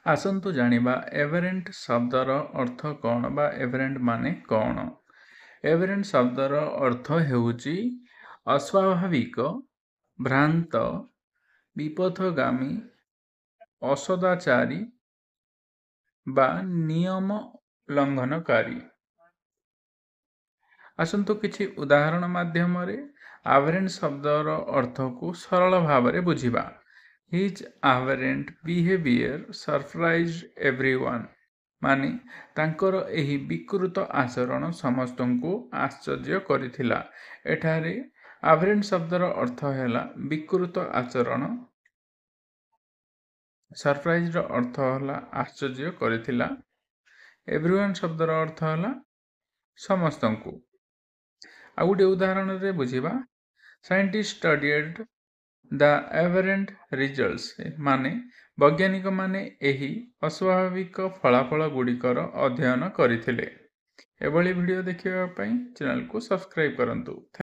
ଆସନ୍ତୁ ଜାଣିବା ଏଭରେଣ୍ଟ ଶବ୍ଦର ଅର୍ଥ କ'ଣ ବା ଏଭରେଣ୍ଟ ମାନେ କ'ଣ। ଏଭରେଣ୍ଟ ଶବ୍ଦର ଅର୍ଥ ହେଉଛି ଅସ୍ୱାଭାବିକ, ଭ୍ରାନ୍ତ, ବିପଥଗାମୀ, ଅସଦାଚାରୀ ବା ନିୟମ ଲଙ୍ଘନକାରୀ। ଆସନ୍ତୁ କିଛି ଉଦାହରଣ ମାଧ୍ୟମରେ ଆଭରେଣ୍ଟ ଶବ୍ଦର ଅର୍ଥକୁ ସରଳ ଭାବରେ ବୁଝିବା। His aberrant behavior surprised everyone। ମାନେ ତାଙ୍କର ଏହି ବିକୃତ ଆଚରଣ ସମସ୍ତଙ୍କୁ ଆଶ୍ଚର୍ଯ୍ୟ କରିଥିଲା। ଏଠାରେ ଆଭରେଣ୍ଟ ଶବ୍ଦର ଅର୍ଥ ହେଲା ବିକୃତ ଆଚରଣ, ସରପ୍ରାଇଜର ଅର୍ଥ ହେଲା ଆଶ୍ଚର୍ଯ୍ୟ କରିଥିଲା, ଏଭ୍ରିୱାନ୍ ଶବ୍ଦର ଅର୍ଥ ହେଲା ସମସ୍ତଙ୍କୁ। ଆଉ ଗୋଟେ ଉଦାହରଣରେ ବୁଝିବା। ସାଇଣ୍ଟିଷ୍ଟ ଷ୍ଟଡିଏଡ୍ ଦ ଏଭରେଣ୍ଟ ରିଜଲ୍ଟସ୍। ମାନେ ବୈଜ୍ଞାନିକମାନେ ଏହି ଅସ୍ୱାଭାବିକ ଫଳାଫଳ ଗୁଡ଼ିକର ଅଧ୍ୟୟନ କରିଥିଲେ। ଏଭଳି ଭିଡ଼ିଓ ଦେଖିବା ପାଇଁ ଚ୍ୟାନେଲକୁ ସବସ୍କ୍ରାଇବ୍ କରନ୍ତୁ।